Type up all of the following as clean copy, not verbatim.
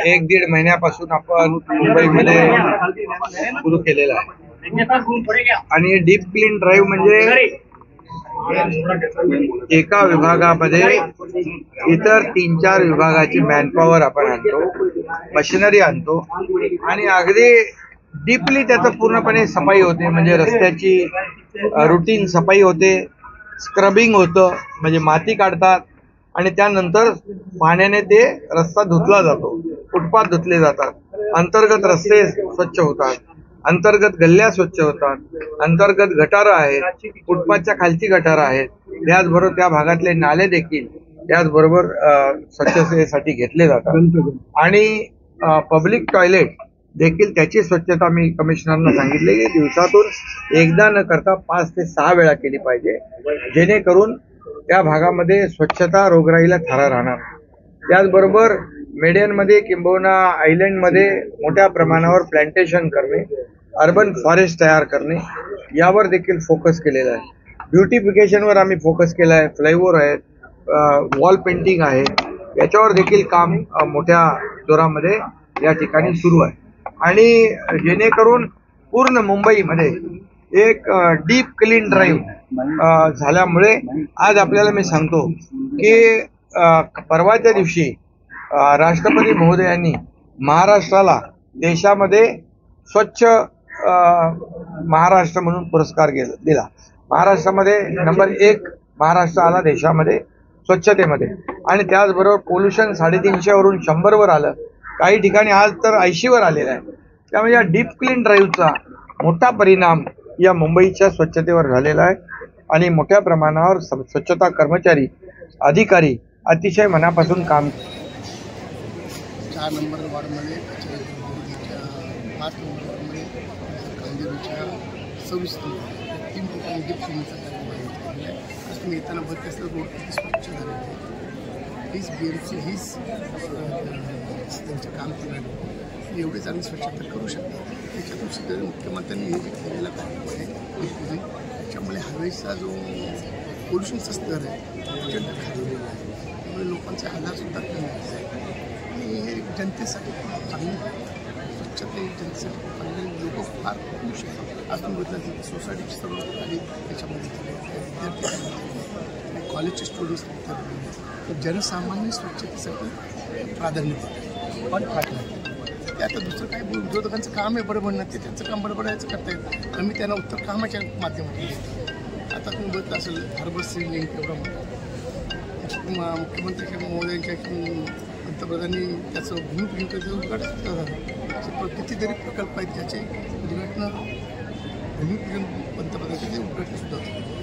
एक दीड महिन्यापासून आपण मुंबईमध्ये सुरू केलेला आहे आणि डीप क्लीन ड्राईव्ह म्हणजे एका विभागामध्ये इतर 3-4 विभागाची मॅनपॉवर आपण आणतो, मशिनरी आणतो आणि अगदी डीपली त्याचं पूर्णपणे सफाई होते. म्हणजे रस्त्याची रुटीन सफाई होते, स्क्रबिंग होतं, म्हणजे माती काढतात आणि त्यानंतर पाण्याने ते रस्ता धुतला जातो, फुटपाथ धुतले जातात, अंतर्गत रस्ते स्वच्छ होतात, अंतर्गत गल्ल्या स्वच्छ होतात, अंतर्गत गटारं आहेत, फुटपाथच्या खालची गटारं आहेत, त्याचबरोबर त्या भागातले नाले देखील त्याचबरोबर स्वच्छतेसाठी घेतले जातात आणि पब्लिक टॉयलेट देखील त्याची स्वच्छता मी कमिशनरना सांगितले की दिवसातून एकदा न करता 5 ते 6 वेळा केली पाहिजे, जेणेकरून त्या भागामध्ये स्वच्छता रोगराईला थारा राहणार. त्याचबरोबर मेडियनमध्ये किंबहुना आयलंडमध्ये मोठ्या प्रमाणावर प्लांटेशन करणे, अर्बन फॉरेस्ट तयार करणे यावर देखील फोकस केलेला आहे. ब्युटिफिकेशनवर आम्ही फोकस केला आहे, फ्लायओव्हर आहेत, वॉल पेंटिंग आहे, याच्यावर देखील काम मोठ्या जोरामध्ये या ठिकाणी सुरू आहे आणि जेणेकरून पूर्ण मुंबईमध्ये एक डीप क्लीन ड्राईव्ह झाल्यामुळे आज आपल्याला मी सांगतो की परवाच्या दिवशी राष्ट्रपती महोदयांनी महाराष्ट्राला देशामध्ये स्वच्छ महाराष्ट्र म्हणून पुरस्कार दिला. महाराष्ट्रामध्ये नंबर 1 महाराष्ट्र आला देशामध्ये स्वच्छतेमध्ये आणि त्याचबरोबर पोल्युशन 350 वरून 100 वर आलं, काही ठिकाणी आज तर 80 वर आलेलं आहे. त्यामुळे या डीप क्लीन ड्राईव्हचा मोठा परिणाम या मुंबईच्या स्वच्छतेवर झालेला आहे आणि मोठ्या प्रमाणावर स्वच्छता कर्मचारी अधिकारी अतिशय मनापासून काम. 4 नंबर वॉर्डमध्ये 5 नंबर वॉर्डमध्ये कांदिवलीच्या 26 3 ठिकाणी डीप क्लीनिंगचा कार्यक्रम आहे. आज तुम्ही येताना बघत असलं रोड किती स्वच्छ झालेलं आहे. हीच BMC हीच त्यांचं काम केलं एवढी चांगली स्वच्छता करू शकतात. त्याच्यातून सगळ्या मुख्यमंत्र्यांनी हे जे केलेलं काम आहे त्याच्यामुळे हवेचा जो पोल्युशनचा स्तर आहे प्रचंड खाल्लेला आहे. त्यामुळे लोकांचे आजारसुद्धा कमी होत आहे आणि हे जनतेसाठी चांगली स्वच्छता जनतेसाठी चांगली लोक फार खुश आहेत. आज तुम्ही बघितलं की सोसायटीची सर्व खाली त्याच्यामध्ये विद्यार्थी कॉलेजचे स्टुडंट्स तर जनसामान्य स्वच्छतेसाठी प्राधान्य देतात. पण ते आता दुसरं काही विरोधकांचं काम आहे बडबडणं, ते त्यांचं काम बडबडायचं करता येत. आम्ही त्यांना उत्तर कामाच्या माध्यमातून देतो. आता तुम्ही बघितलं असेल हार्बर सील लिंक एवढा मोठा मुख्यमंत्री महोदयांच्या पंतप्रधानांनी त्याचं भूमिपूजन उद्घाटन झालं. कितीतरी प्रकल्प आहेत ज्याचे उद्घाटन भूमिपूजन पंतप्रधानांचे ते उद्घाटनसुद्धा होतं.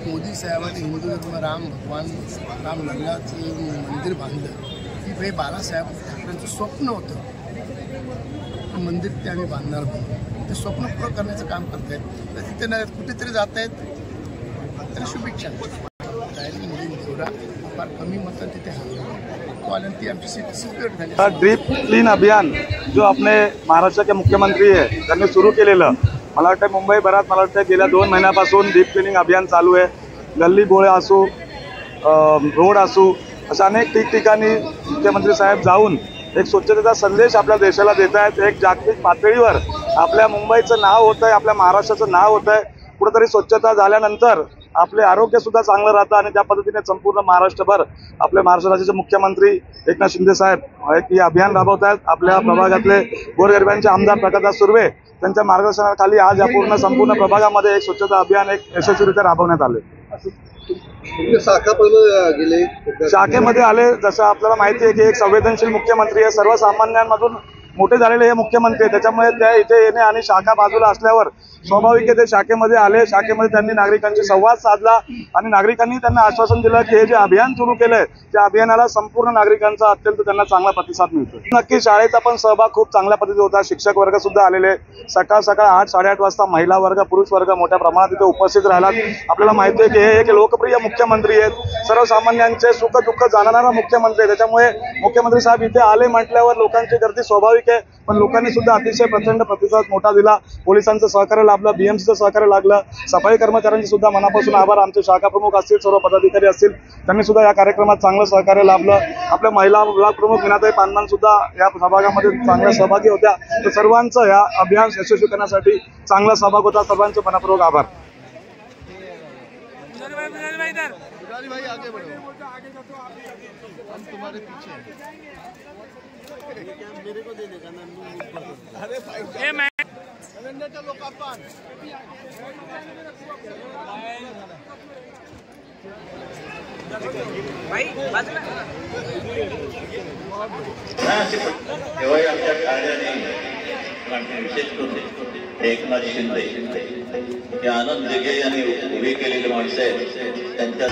मोदी साहेबांनी हिंदू धर्म राम लल्लाचं मंदिर बांधलं की बाळासाहेब ठाकरेंचं स्वप्न होतं मंदिर ते आम्ही बांधणार म्हणून. ते स्वप्न पूर्ण करण्याचं काम करत आहेत. तर तिथे नाही कुठेतरी जात आहेत तरी शुभेच्छा. मोदी फार कमी मतात तिथे हल्ला आल्यानं ती आमची सिक्युरिटी झाली. डीप क्लीन अभियान जो आपले महाराष्ट्राचे मुख्यमंत्री आहे त्यांनी सुरू केलेलं, मला वाटतं मुंबईभरात मला वाटतं गेल्या 2 महिन्यापासून डीप क्लिनिंग अभियान चालू आहे. गल्ली बोळे असो, रोड असो, अशा अनेक ठिकठिकाणी मुख्यमंत्री साहेब जाऊन एक स्वच्छतेचा संदेश आपल्या देशाला देत आहेत. एक जागतिक पातळीवर आपल्या मुंबईचं नाव होतं आहे, आपल्या महाराष्ट्राचं नाव होतं आहे. कुठंतरी स्वच्छता झाल्यानंतर आपले आरोग्यसुद्धा चांगलं राहतं आणि त्या पद्धतीने संपूर्ण महाराष्ट्रभर आपले महाराष्ट्र राज्याचे मुख्यमंत्री एकनाथ शिंदे साहेब हे अभियान राबवत आहेत. आपल्या प्रभागातले गोरगरिबांचे आमदार प्रकाशदादा सुर्वे त्यांच्या मार्गदर्शनाखाली आज या संपूर्ण प्रभागामध्ये एक स्वच्छता अभियान एक यशस्वीरित्या राबवण्यात आले. शाखेमध्ये आले, जसं आपल्याला माहिती आहे की एक संवेदनशील मुख्यमंत्री आहे, सर्वसामान्यांमधून मोठे झालेले हे मुख्यमंत्री आहे. त्याच्यामुळे त्या इथे येणे आणि शाखा बाजूला असल्यावर स्वाभाविक ते शाखेमध्ये आले. शाखेमध्ये त्यांनी नागरिकांशी संवाद साधला आणि नागरिकांनी त्यांना आश्वासन दिलं की हे जे अभियान सुरू केलंय त्या अभियानाला संपूर्ण नागरिकांचा अत्यंत त्यांना चांगला प्रतिसाद मिळतो. नक्की शाळेचा पण सहभाग खूप चांगल्या पद्धतीने होता. शिक्षक वर्ग सुद्धा आलेले, सकाळ 8-8:30 वाजता महिला वर्ग पुरुष वर्ग मोठ्या प्रमाणात इथे उपस्थित राहिला. आपल्याला माहिती आहे की हे एक लोकप्रिय मुख्यमंत्री आहेत, सर्वसामान्यांचे सुख दुःख जाणणारा मुख्यमंत्री आहे. त्याच्यामुळे मुख्यमंत्री साहेब इथे आले म्हटल्यावर लोकांची गर्दी स्वाभाविक आहे. पण लोकांनी सुद्धा अतिशय प्रचंड प्रतिसाद मोठा दिला. पोलिसांचं सहकार्य लाभलं, BMCचं सहकार्य लागलं, सफाई कर्मचाऱ्यांचे सुद्धा मनापासून आभार. आमचे शाखा प्रमुख असतील, सर्व पदाधिकारी असतील, त्यांनी सुद्धा या कार्यक्रमात चांगलं सहकार्य लाभलं. आपल्या महिला विभाग प्रमुख मीनाताई पानमान सुद्धा या सहभागामध्ये चांगल्या सहभागी होत्या. तर सर्वांचं या अभियान यशस्वी करण्यासाठी चांगला सहभाग होता. सर्वांचे मनपूर्वक आभार. पुजारी भाई आगे बढ़ो, हम तुम्हारे पीछे हैं। मेरे को दे देगा ना। अरे भाई सिलेंडरचं लोकार्पण तेव्हाही आमच्या कार्याने विशेष करून एकनाथ शिंदे हे आनंद दिघे यांनी उभी केलेली माणसं आहेत त्यांच्या